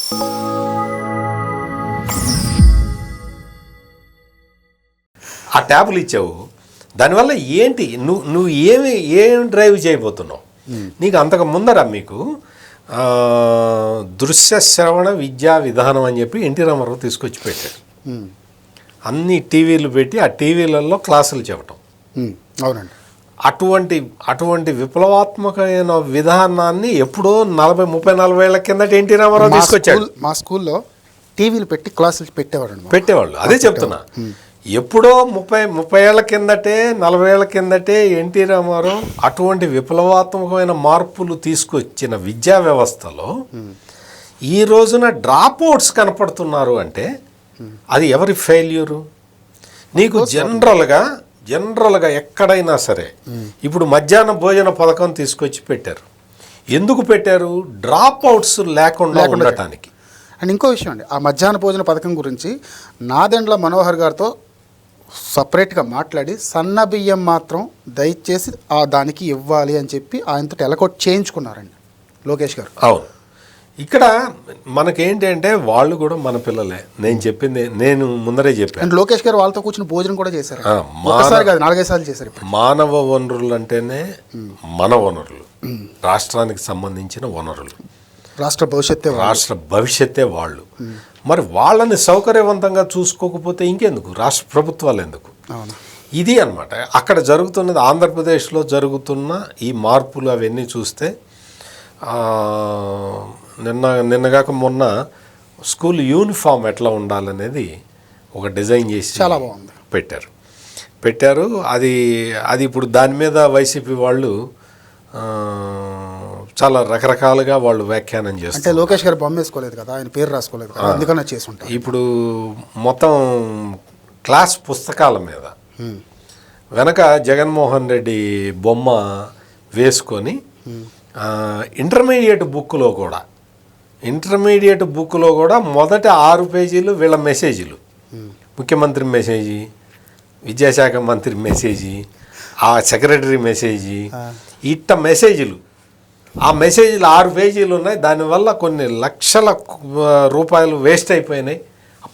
ఆ ట్యాబ్లు ఇచ్చావు, దానివల్ల ఏంటి నువ్వు ఏం డ్రైవ్ చేయబోతున్నావు? నీకు అంతకు ముందర మీకు దృశ్య శ్రవణ విద్యా విధానం అని చెప్పి ఎన్టీ రామారావు తీసుకొచ్చి పెట్టాడు. అన్ని టీవీలు పెట్టి ఆ టీవీలలో క్లాసులు చెప్పటం. అవునండి. అటువంటి విప్లవాత్మకమైన విధానాన్ని ఎప్పుడో 40-40 ఏళ్ల కిందట ఎన్టీ రామారావు తీసుకొచ్చాడు. మా స్కూల్లో టీవీలు పెట్టి క్లాసులు పెట్టేవాళ్ళు. అదే చెప్తున్నా. ఎప్పుడో 30 ఏళ్ల కిందటే 40 ఏళ్ల కిందటే ఎన్టీ రామారావు అటువంటి విప్లవాత్మకమైన మార్పులు తీసుకొచ్చిన విద్యా వ్యవస్థలో ఈ రోజున డ్రాప్ అవుట్స్ కనపడుతున్నారు అంటే అది ఎవరి ఫెయిల్యూరు? నీకు జనరల్గా ఎక్కడైనా సరే ఇప్పుడు మధ్యాహ్న భోజన పథకం తీసుకొచ్చి పెట్టారు. ఎందుకు పెట్టారు? డ్రాప్ అవుట్స్ లేకుండా ఉండటానికి. అండ్ ఇంకో విషయం అండి, ఆ మధ్యాహ్న భోజన పథకం గురించి నాదెండ్ల మనోహర్ గారితో సపరేట్గా మాట్లాడి సన్న బియ్యం మాత్రం దయచేసి దానికి ఇవ్వాలి అని చెప్పి ఆయనతో ఎలకొట్ చేయించుకున్నారండి లోకేష్ గారు. అవును. ఇక్కడ మనకేంటి అంటే వాళ్ళు కూడా మన పిల్లలే. నేను చెప్పింది నేను ముందరే చెప్పాను. అండ్ లోకేష్ గారు వాళ్ళతో కూర్చొని భోజనం కూడా చేశారు. ఒకసారి కాదు 4-5 సార్లు చేశారు. మానవ వనరులు అంటేనే మన వనరులు, రాష్ట్రానికి సంబంధించిన వనరులు, రాష్ట్ర భవిష్యత్తే వాళ్ళు. మరి వాళ్ళని సౌకర్యవంతంగా చూసుకోకపోతే ఇంకెందుకు రాష్ట్ర ప్రభుత్వాలు ఎందుకు? ఇది అన్నమాట అక్కడ జరుగుతున్నది. ఆంధ్రప్రదేశ్లో జరుగుతున్న ఈ మార్పులు అవన్నీ చూస్తే నిన్నగాక మొన్న స్కూల్ యూనిఫామ్ ఎట్లా ఉండాలనేది ఒక డిజైన్ చేసి చాలా బాగుంది పెట్టారు. అది ఇప్పుడు దాని మీద వైసీపీ వాళ్ళు చాలా రకరకాలుగా వాళ్ళు వ్యాఖ్యానం చేస్తారు. అంటే లోకేష్ గారు బొమ్మ వేసుకోలేదు కదా, ఆయన పేరు రాసుకోలేదు కదా, అందుకనే చేసి ఉంటారు. ఇప్పుడు మొత్తం క్లాస్ పుస్తకాల మీద వెనక జగన్మోహన్ రెడ్డి బొమ్మ వేసుకొని ఇంటర్మీడియట్ బుక్లో కూడా మొదటి 6 పేజీలు వీళ్ళ మెసేజీలు, ముఖ్యమంత్రి మెసేజీ, విద్యాశాఖ మంత్రి మెసేజీ, ఆ సెక్రటరీ మెసేజీ, ఇట్ట మెసేజీలు. ఆ మెసేజీలు 6 పేజీలు ఉన్నాయి. దానివల్ల కొన్ని లక్షల రూపాయలు వేస్ట్ అయిపోయినాయి.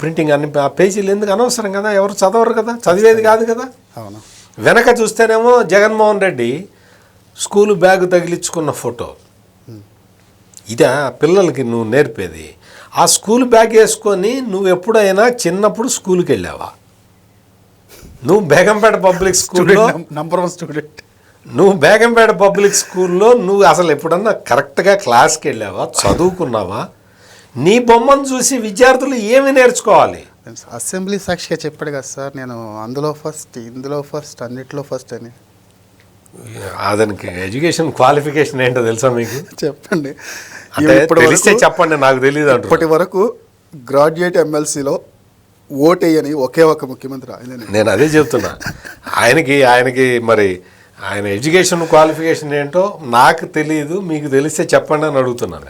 ప్రింటింగ్ అన్ని ఆ పేజీలు ఎందుకు అనవసరం కదా, ఎవరు చదవరు కదా, చదివేది కాదు కదా. వెనక చూస్తేనేమో జగన్మోహన్ రెడ్డి స్కూలు బ్యాగ్ తగిలించుకున్న ఫోటో. ఇదా పిల్లలకి నువ్వు నేర్పేది? ఆ స్కూల్ బ్యాగ్ వేసుకొని నువ్వు ఎప్పుడైనా చిన్నప్పుడు స్కూల్కి వెళ్ళావా? నువ్వు బేగంపేట పబ్లిక్ స్కూల్లో నంబర్ 1 స్టూడెంట్, నువ్వు బేగంపేట పబ్లిక్ స్కూల్లో నువ్వు అసలు ఎప్పుడన్నా కరెక్ట్గా క్లాస్కి వెళ్ళావా, చదువుకున్నావా? నీ బొమ్మను చూసి విద్యార్థులు ఏమి నేర్చుకోవాలి? అసెంబ్లీ సాక్షిగా చెప్పాడు కదా సార్, నేను అందులో ఫస్ట్, ఇందులో ఫస్ట్, అన్నిట్లో ఫస్ట్ అని. అతనికి ఎడ్యుకేషన్ క్వాలిఫికేషన్ ఏంటో తెలుసా మీకు? చెప్పండి. తెలిస్తే చెప్పండి, నాకు తెలియదు. ఇప్పటి వరకు గ్రాడ్యుయేట్ ఎమ్మెల్సీలో ఓటేయని ఒకే ఒక ముఖ్యమంత్రి ఆయన. నేను అదే చెప్తున్నా. ఆయనకి మరి ఆయన ఎడ్యుకేషన్ క్వాలిఫికేషన్ ఏంటో నాకు తెలియదు, మీకు తెలిస్తే చెప్పండి అని అడుగుతున్నాను.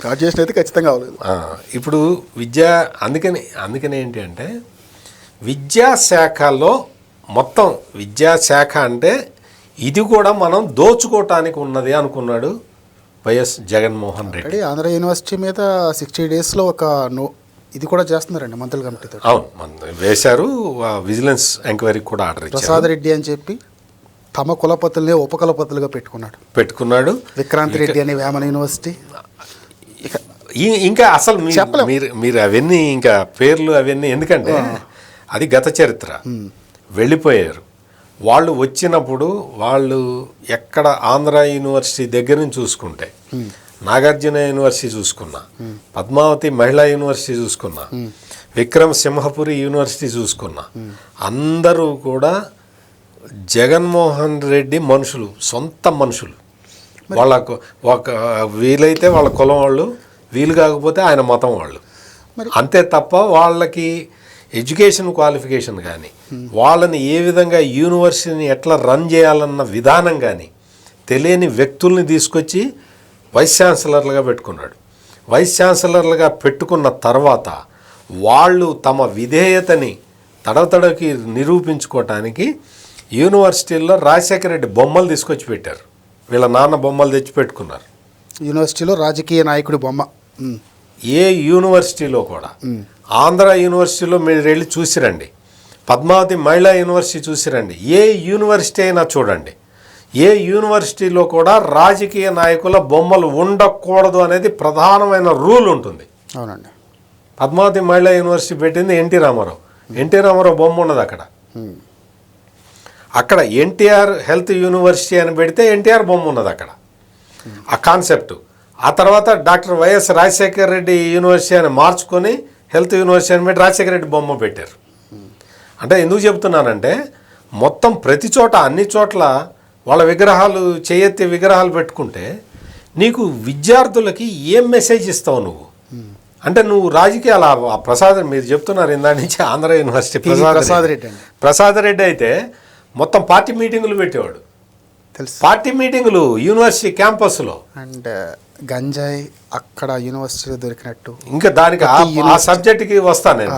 గ్రాడ్యుయేషన్ అయితే ఖచ్చితంగా అవ్వలేదు. ఇప్పుడు అందుకని ఏంటి అంటే విద్యాశాఖలో మొత్తం విద్యాశాఖ అంటే ఇది కూడా మనం దోచుకోవటానికి ఉన్నది అనుకున్నాడు వైఎస్ జగన్మోహన్ రెడ్డి. ఆంధ్ర యూనివర్సిటీ మీద 60 డేస్లో ఒక ఇది కూడా చేస్తున్నారండి మంత్రుల కమిటీతో. అవును, వేశారు. విజిలెన్స్ ఎంక్వైరీ కూడా ఆర్డర్ ఇచ్చారు. ప్రసాద్ రెడ్డి అని చెప్పి తమ కులపతుల్ని ఉపకులపతులుగా పెట్టుకున్నాడు. విక్రాంత్ రెడ్డి అని వేమన యూనివర్సిటీ. ఇంకా అసలు మీరు అవన్నీ ఇంకా పేర్లు అవన్నీ ఎందుకంటే అది గత చరిత్ర. వెళ్ళిపోయారు వాళ్ళు. వచ్చినప్పుడు వాళ్ళు ఎక్కడ ఆంధ్ర యూనివర్సిటీ దగ్గర నుంచి చూసుకుంటే నాగార్జున యూనివర్సిటీ చూసుకున్నా, పద్మావతి మహిళా యూనివర్సిటీ చూసుకున్నా, విక్రమ్ సింహపురి యూనివర్సిటీ చూసుకున్నా, అందరూ కూడా జగన్మోహన్ రెడ్డి మనుషులు, సొంత మనుషులు. వాళ్ళకు వీలైతే వాళ్ళ కులం వాళ్ళు, వీలు కాకపోతే ఆయన మతం వాళ్ళు, అంతే తప్ప వాళ్ళకి ఎడ్యుకేషన్ క్వాలిఫికేషన్ కానీ వాళ్ళని ఏ విధంగా యూనివర్సిటీని ఎట్లా రన్ చేయాలన్న విధానం కానీ తెలియని వ్యక్తుల్ని తీసుకొచ్చి వైస్ ఛాన్సలర్లుగా పెట్టుకున్నాడు. వైస్ ఛాన్సలర్లుగా పెట్టుకున్న తర్వాత వాళ్ళు తమ విధేయతని తడతడకి నిరూపించుకోవటానికి యూనివర్సిటీల్లో రాజశేఖర రెడ్డి బొమ్మలు తీసుకొచ్చి పెట్టారు. వీళ్ళ నాన్న బొమ్మలు తెచ్చి పెట్టుకున్నారు. యూనివర్సిటీలో రాజకీయ నాయకుడి బొమ్మ ఏ యూనివర్సిటీలో కూడా, ఆంధ్ర యూనివర్సిటీలో మీరు వెళ్ళి చూసిరండి, పద్మావతి మహిళా యూనివర్సిటీ చూసిరండి, ఏ యూనివర్సిటీ అయినా చూడండి, ఏ యూనివర్సిటీలో కూడా రాజకీయ నాయకుల బొమ్మలు ఉండకూడదు అనేది ప్రధానమైన రూల్ ఉంటుంది. అవునండి. పద్మావతి మహిళా యూనివర్సిటీ పెట్టింది ఎన్టీ రామారావు బొమ్మ ఉన్నది అక్కడ. అక్కడ ఎన్టీఆర్ హెల్త్ యూనివర్సిటీ అని పెడితే ఎన్టీఆర్ బొమ్మ ఉన్నది అక్కడ. ఆ కాన్సెప్ట్. ఆ తర్వాత doctor YS Rajasekhara Reddy university అని మార్చుకొని హెల్త్ యూనివర్సిటీ అని పెట్టి రాజశేఖర రెడ్డి బొమ్మ పెట్టారు. అంటే ఎందుకు చెప్తున్నానంటే మొత్తం ప్రతి చోట అన్ని చోట్ల వాళ్ళ విగ్రహాలు చేయెత్తి విగ్రహాలు పెట్టుకుంటే నీకు విద్యార్థులకి ఏం మెసేజ్ ఇస్తావు నువ్వు? అంటే నువ్వు రాజకీయాలు ఆ ప్రసాద్ మీరు చెప్తున్నారు ఇందా నుంచి ఆంధ్ర యూనివర్సిటీ ప్రసాద్ రెడ్డి అయితే మొత్తం పార్టీ మీటింగులు పెట్టేవాడు. తెలుసు. పార్టీ మీటింగులు యూనివర్సిటీ క్యాంపస్లో. అండ్ గంజాయి అక్కడ యూనివర్సిటీలో దొరికినట్టు. ఇంకా దానికి ఆ సబ్జెక్ట్కి వస్తాను నేను.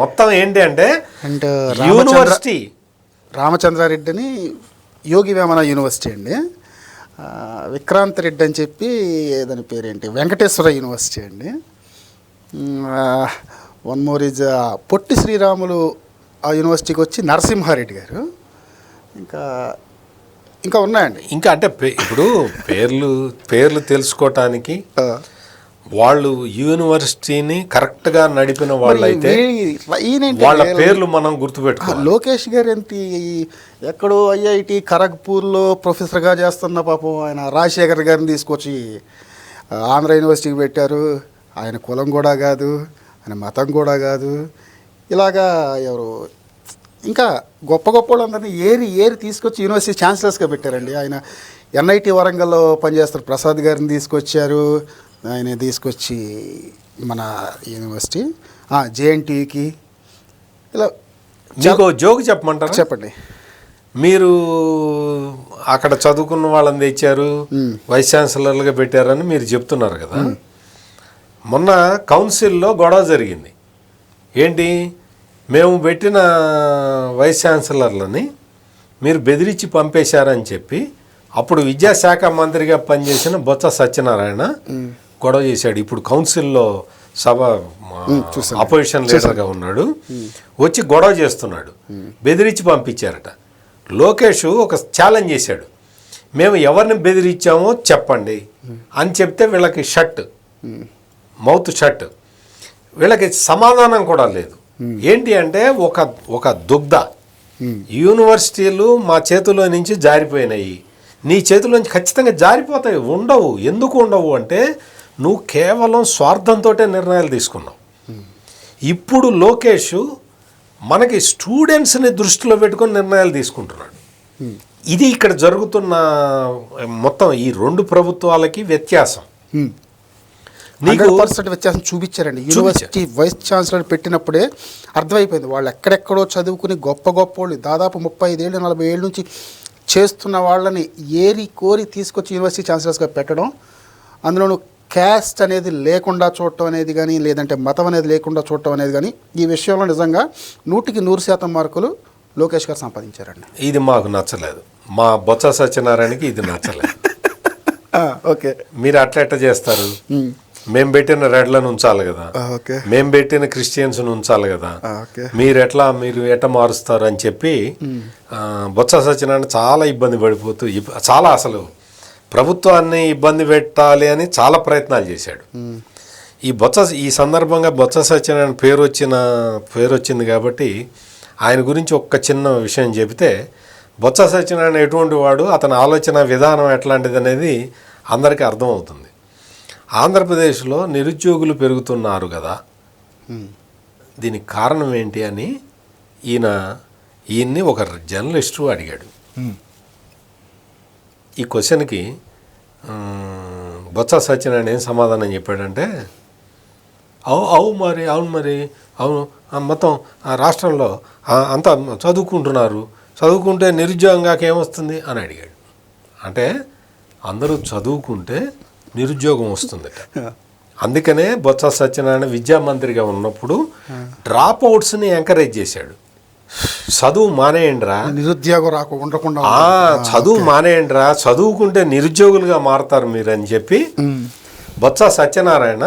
మొత్తం ఏంటి అంటే అండ్ యూనివర్సిటీ రామచంద్రారెడ్డిని యోగి వేమన యూనివర్సిటీ అండి. విక్రాంత్ రెడ్డి అని చెప్పి దాని పేరేంటి వెంకటేశ్వర యూనివర్సిటీ అండి. One more is Potti Sriramulu ఆ యూనివర్సిటీకి వచ్చి నరసింహారెడ్డి గారు. ఇంకా ఉన్నాయండి. ఇంకా అంటే ఇప్పుడు పేర్లు తెలుసుకోవటానికి వాళ్ళు యూనివర్సిటీని కరెక్ట్గా నడిపిన వాళ్ళైతే వాళ్ళ పేర్లు మనం గుర్తుపెట్టుకోవాలి. లోకేష్ గారు ఏంటి ఎక్కడో ఐఐటి ఖరగ్పూర్లో ప్రొఫెసర్గా చేస్తున్న పాపం ఆయన రాజశేఖర్ గారిని తీసుకొచ్చి ఆంధ్ర యూనివర్సిటీకి పెట్టారు. ఆయన కులం కూడా కాదు, ఆయన మతం కూడా కాదు. ఇలాగా ఎవరు ఇంకా గొప్ప వాళ్ళందరినీ ఏరి తీసుకొచ్చి యూనివర్సిటీ ఛాన్సలర్స్గా పెట్టారండి. ఆయన ఎన్ఐటి వరంగల్లో పనిచేస్తారు ప్రసాద్ గారిని తీసుకొచ్చారు. ఆయన తీసుకొచ్చి మన యూనివర్సిటీ జేఎన్టీకి ఇలా. మీకు జోక్ చెప్పమంటారా? చెప్పండి. మీరు అక్కడ చదువుకున్న వాళ్ళని తెచ్చారు, వైస్ ఛాన్సలర్లుగా పెట్టారని మీరు చెప్తున్నారు కదా. మొన్న కౌన్సిల్లో గొడవ జరిగింది. ఏంటి? మేము పెట్టిన వైస్ ఛాన్సలర్లని మీరు బెదిరించి పంపేశారని చెప్పి అప్పుడు విద్యాశాఖ మంత్రిగా పనిచేసిన బొత్స సత్యనారాయణ గొడవ చేశాడు. ఇప్పుడు కౌన్సిల్లో అపోజిషన్ లీడర్గా ఉన్నాడు. వచ్చి గొడవ చేస్తున్నాడు. బెదిరించి పంపించారట. లోకేష్ ఒక ఛాలెంజ్ చేశాడు. మేము ఎవరిని బెదిరించామో చెప్పండి అని చెప్తే వీళ్ళకి మౌత్ షట్. వీళ్ళకి సమాధానం కూడా లేదు. ఏంటి అంటే ఒక దుగ్ధ యూనివర్సిటీలు మా చేతిలో నుంచి జారిపోయినాయి, నీ చేతిలో నుంచి ఖచ్చితంగా జారిపోతాయి. ఉండవు. ఎందుకు ఉండవు అంటే నువ్వు కేవలం స్వార్థంతో నిర్ణయాలు తీసుకున్నావు. ఇప్పుడు లోకేష్ మనకి స్టూడెంట్స్ని దృష్టిలో పెట్టుకొని నిర్ణయాలు తీసుకుంటున్నాడు. ఇది ఇక్కడ జరుగుతున్న మొత్తం ఈ రెండు ప్రభుత్వాలకి వ్యత్యాసం. 100% వ్యత్యాసం చూపించారండి. యూనివర్సిటీ వైస్ ఛాన్సలర్ పెట్టినప్పుడే అర్థమైపోయింది. వాళ్ళు ఎక్కడెక్కడో చదువుకుని గొప్ప వాళ్ళు దాదాపు 35 ఏళ్ళు 40 ఏళ్ళ నుంచి చేస్తున్న వాళ్ళని కోరి తీసుకొచ్చి యూనివర్సిటీ ఛాన్సలర్స్గా పెట్టడం, అందులోనూ క్యాస్ట్ అనేది లేకుండా చూడటం అనేది కానీ, లేదంటే మతం అనేది లేకుండా చూడటం అనేది కానీ, ఈ విషయంలో నిజంగా 100% మార్కులు లోకేష్ గారు సంపాదించారండి. ఇది మాకు నచ్చలేదు. మా బొత్స సత్యనారాయణకి ఇది నచ్చలేదు. ఓకే, మీరు అట్లా చేస్తారు. మేము పెట్టిన రెడ్లను ఉంచాలి కదా, మేము పెట్టిన క్రిస్టియన్స్ను ఉంచాలి కదా, మీరు ఎట్లా మారుస్తారు అని చెప్పి బొత్స సత్యనారాయణ చాలా ఇబ్బంది పడిపోతూ చాలా అసలు ప్రభుత్వాన్ని ఇబ్బంది పెట్టాలి అని చాలా ప్రయత్నాలు చేశాడు. ఈ సందర్భంగా బొత్స సత్యనారాయణ పేరు వచ్చింది కాబట్టి ఆయన గురించి ఒక్క చిన్న విషయం చెబితే, బొత్స సత్యనారాయణ ఎటువంటి వాడు, అతని ఆలోచన విధానం ఎట్లాంటిది అనేది అందరికీ అర్థమవుతుంది. ఆంధ్రప్రదేశ్లో నిరుద్యోగులు పెరుగుతున్నారు కదా, దీనికి కారణం ఏంటి అని ఈయన్ని ఒక జర్నలిస్టు అడిగాడు. ఈ క్వశ్చన్కి బొత్స సత్యనారాయణ ఏం సమాధానం చెప్పాడంటే, అవును మరి మొత్తం రాష్ట్రంలో అంతా చదువుకుంటే నిరుద్యోగంగా ఏమొస్తుంది అని అడిగాడు. అంటే అందరూ చదువుకుంటే నిరుద్యోగం వస్తుందట. అందుకనే బొత్స సత్యనారాయణ విద్యామంత్రిగా ఉన్నప్పుడు డ్రాప్ అవుట్స్ని ఎంకరేజ్ చేశాడు. చదువు మానేయండిరా, నిరుద్యోగం ఉండకుండా చదువు మానేయండిరా, చదువుకుంటే నిరుద్యోగులుగా మారతారు మీరు అని చెప్పి బొత్స సత్యనారాయణ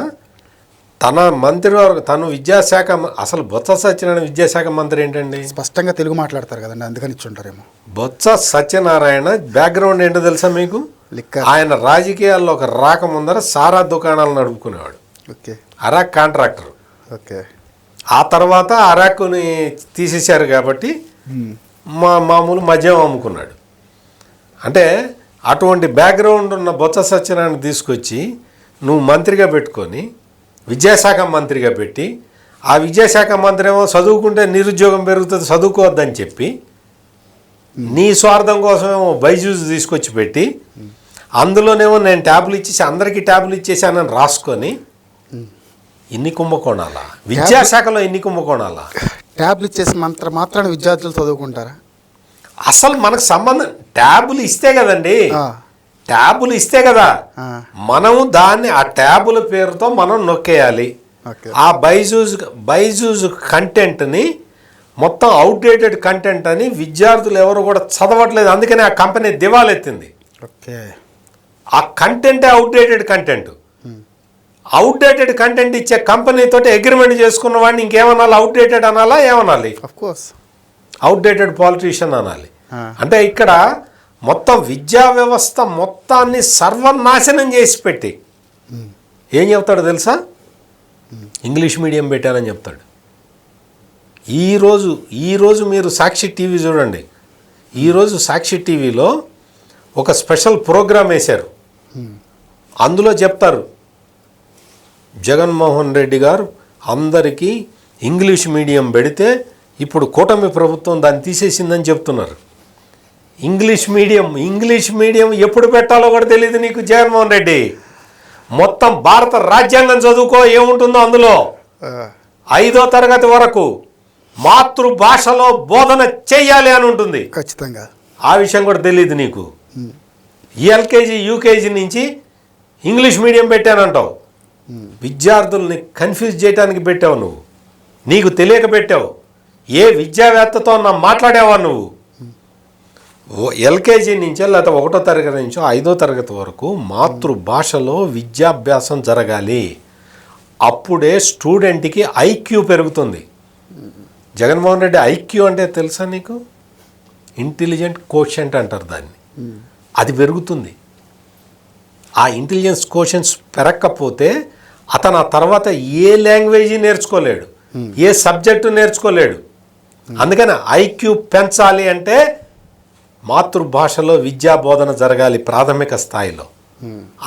తన మంత్రివర్గ తను విద్యాశాఖ అసలు బొత్స సత్యనారాయణ విద్యాశాఖ మంత్రి ఏంటండి? స్పష్టంగా తెలుగు మాట్లాడతారు కదండి, అందుకని ఇచ్చుంటారేమో. బొత్స సత్యనారాయణ బ్యాక్గ్రౌండ్ ఏంటో తెలుసా మీకు? లిక్కర్. ఆయన రాజకీయాల్లో ఒక రాకముందర సారా దుకాణాలు నడుపుకునేవాడు. ఓకే. అరాక్ కాంట్రాక్టర్. ఓకే. ఆ తర్వాత అరాకుని తీసేశారు కాబట్టి మామూలు మద్యం అమ్ముకున్నాడు. అంటే అటువంటి బ్యాక్గ్రౌండ్ ఉన్న బొత్స సత్యనారాయణ తీసుకొచ్చి నువ్వు మంత్రిగా పెట్టుకొని విద్యాశాఖ మంత్రిగా పెట్టి, ఆ విద్యాశాఖ మంత్రి ఏమో చదువుకుంటే నిరుద్యోగం పెరుగుతుంది చదువుకోవద్దని చెప్పి నీ స్వార్థం కోసమేమో బైజూస్ తీసుకొచ్చి పెట్టి అందులోనేమో నేను ట్యాబ్లు ఇచ్చేసి అందరికీ ట్యాబ్లు ఇచ్చేసానని రాసుకొని ఇన్ని కుంభకోణాలా? విద్యాశాఖలో ఎన్ని కుంభకోణాలా? ట్యాబ్లు ఇచ్చేసి మాత్రాన విద్యార్థులు చదువుకుంటారా? అసలు మనకు సంబంధం ట్యాబులు ఇస్తే కదండి, ట్యాబులు ఇస్తే కదా మనము దాన్ని ఆ ట్యాబుల పేరుతో మనం నొక్కేయాలి. ఆ బైజూజ్ కంటెంట్ని మొత్తం అవుట్డేటెడ్ కంటెంట్ అని విద్యార్థులు ఎవరు కూడా చదవట్లేదు, అందుకని ఆ కంపెనీ దివాలెత్తింది. ఓకే. ఆ కంటెంటే అవుట్డేటెడ్ కంటెంట్. అవుట్డేటెడ్ కంటెంట్ ఇచ్చే కంపెనీతో అగ్రిమెంట్ చేసుకున్న వాడిని ఇంకేమనాలి? అవుట్డేటెడ్ అనాలా? ఏమనాలి? అవుట్డేటెడ్ పాలిటీషియన్ అనాలి. అంటే ఇక్కడ మొత్తం విద్యా వ్యవస్థ మొత్తాన్ని సర్వనాశనం చేసి పెట్టి ఏం చెప్తాడు తెలుసా? ఇంగ్లీష్ మీడియం పెట్టానని చెప్తాడు. ఈరోజు మీరు సాక్షి టీవీ చూడండి. ఈరోజు సాక్షి టీవీలో ఒక స్పెషల్ ప్రోగ్రామ్ వేశారు. అందులో చెప్తారు జగన్మోహన్ రెడ్డి గారు అందరికీ ఇంగ్లీష్ మీడియం పెడితే ఇప్పుడు కూటమి ప్రభుత్వం దాన్ని తీసేసిందని చెప్తున్నారు. ఇంగ్లీష్ మీడియం ఎప్పుడు పెట్టాలో కూడా తెలియదు నీకు జగన్మోహన్ రెడ్డి. మొత్తం భారత రాజ్యాంగం చదువుకో, ఏముంటుందో అందులో 5వ తరగతి వరకు మాతృభాషలో బోధన చెయ్యాలి అని ఉంటుంది. ఖచ్చితంగా ఆ విషయం కూడా తెలియదు నీకు. ఎల్కేజీ యూకేజీ నుంచి ఇంగ్లీష్ మీడియం పెట్టానంటావు. విద్యార్థుల్ని కన్ఫ్యూజ్ చేయడానికి పెట్టావు నువ్వు. నీకు తెలియక పెట్టావు. ఏ విద్యావేత్తతో మాట్లాడావా నువ్వు? ఎల్కేజీ నుంచో లేకపోతే 1వ తరగతి నుంచో 5వ తరగతి వరకు మాతృభాషలో విద్యాభ్యాసం జరగాలి. అప్పుడే స్టూడెంట్కి ఐక్యూ పెరుగుతుంది. జగన్మోహన్ రెడ్డి ఐక్యూ అంటే తెలుసా నీకు? ఇంటెలిజెంట్ కోషెంట్ అంటారు దాన్ని. అది పెరుగుతుంది. ఆ ఇంటెలిజెన్స్ కోషెంట్స్ పెరగకపోతే అతను ఆ తర్వాత ఏ లాంగ్వేజీ నేర్చుకోలేడు, ఏ సబ్జెక్టు నేర్చుకోలేడు. అందుకని ఐక్యూ పెంచాలి అంటే మాతృభాషలో విద్యా బోధన జరగాలి ప్రాథమిక స్థాయిలో.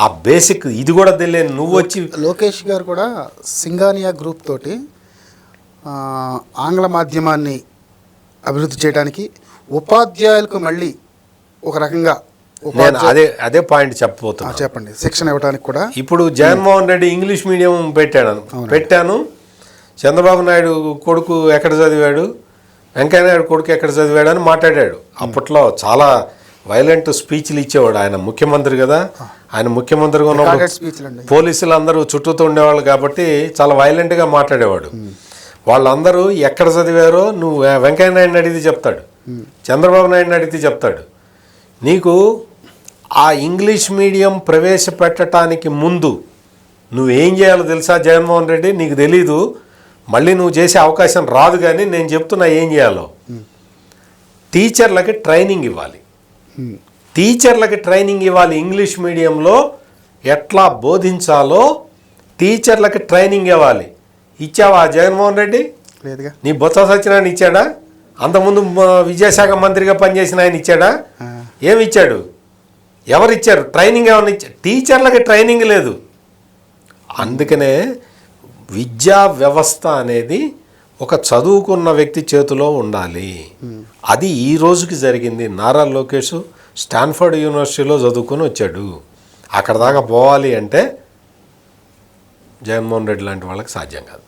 ఆ బేసిక్ ఇది కూడా తెలియని నువ్వు వచ్చి. లోకేష్ గారు కూడా సింగానియా గ్రూప్ తోటి ఆంగ్ల మాధ్యమాన్ని అభివృద్ధి చేయడానికి ఉపాధ్యాయులకు మళ్ళీ ఒక రకంగా నేను అదే పాయింట్ చెప్పబోతున్నా. చెప్పండి. శిక్షణ ఇవ్వడానికి కూడా ఇప్పుడు జగన్మోహన్ రెడ్డి ఇంగ్లీష్ మీడియం పెట్టాను. చంద్రబాబు నాయుడు కొడుకు ఎక్కడ చదివాడు, వెంకయ్య నాయుడు కొడుకు ఎక్కడ చదివాడు అని మాట్లాడాడు. అప్పట్లో చాలా వైలెంట్ స్పీచ్లు ఇచ్చేవాడు. ఆయన ముఖ్యమంత్రి కదా, ఆయన ముఖ్యమంత్రిగా ఉన్నప్పుడు పోలీసులు అందరూ చుట్టూతో ఉండేవాళ్ళు కాబట్టి చాలా వైలెంట్గా మాట్లాడేవాడు. వాళ్ళందరూ ఎక్కడ చదివారో నువ్వు వెంకయ్య నాయుడిని అడిగితే చెప్తాడు, చంద్రబాబు నాయుడిని అడిగితే చెప్తాడు. నీకు ఆ ఇంగ్లీష్ మీడియం ప్రవేశపెట్టడానికి ముందు నువ్వేం చేయాలో తెలుసా జగన్మోహన్ రెడ్డి? నీకు తెలీదు, మళ్ళీ నువ్వు చేసే అవకాశం రాదు. కానీ నేను చెప్తున్నా ఏం చేయాలో. టీచర్లకి ట్రైనింగ్ ఇవ్వాలి. ఇంగ్లీష్ మీడియంలో ఎట్లా బోధించాలో టీచర్లకి ట్రైనింగ్ ఇవ్వాలి. ఇచ్చావా జగన్మోహన్ రెడ్డి? లేదుగా. నీ బొత్స సత్యనారాయణ ఇచ్చాడా? అంతకుముందు విద్యాశాఖ మంత్రిగా పనిచేసిన ఆయన ఇచ్చాడా? ఏమి ఇచ్చాడు? ఎవరు ఇచ్చారు ట్రైనింగ్? ఏమన్నా ఇచ్చారు? టీచర్లకి ట్రైనింగ్ లేదు. అందుకనే విద్యా వ్యవస్థ అనేది ఒక చదువుకున్న వ్యక్తి చేతిలో ఉండాలి. అది ఈ రోజుకి జరిగింది. నారా లోకేష్ స్టాన్ఫర్డ్ యూనివర్సిటీలో చదువుకొని వచ్చాడు. అక్కడ దాకా పోవాలి అంటే జగన్మోహన్ రెడ్డి లాంటి వాళ్ళకి సాధ్యం కాదు.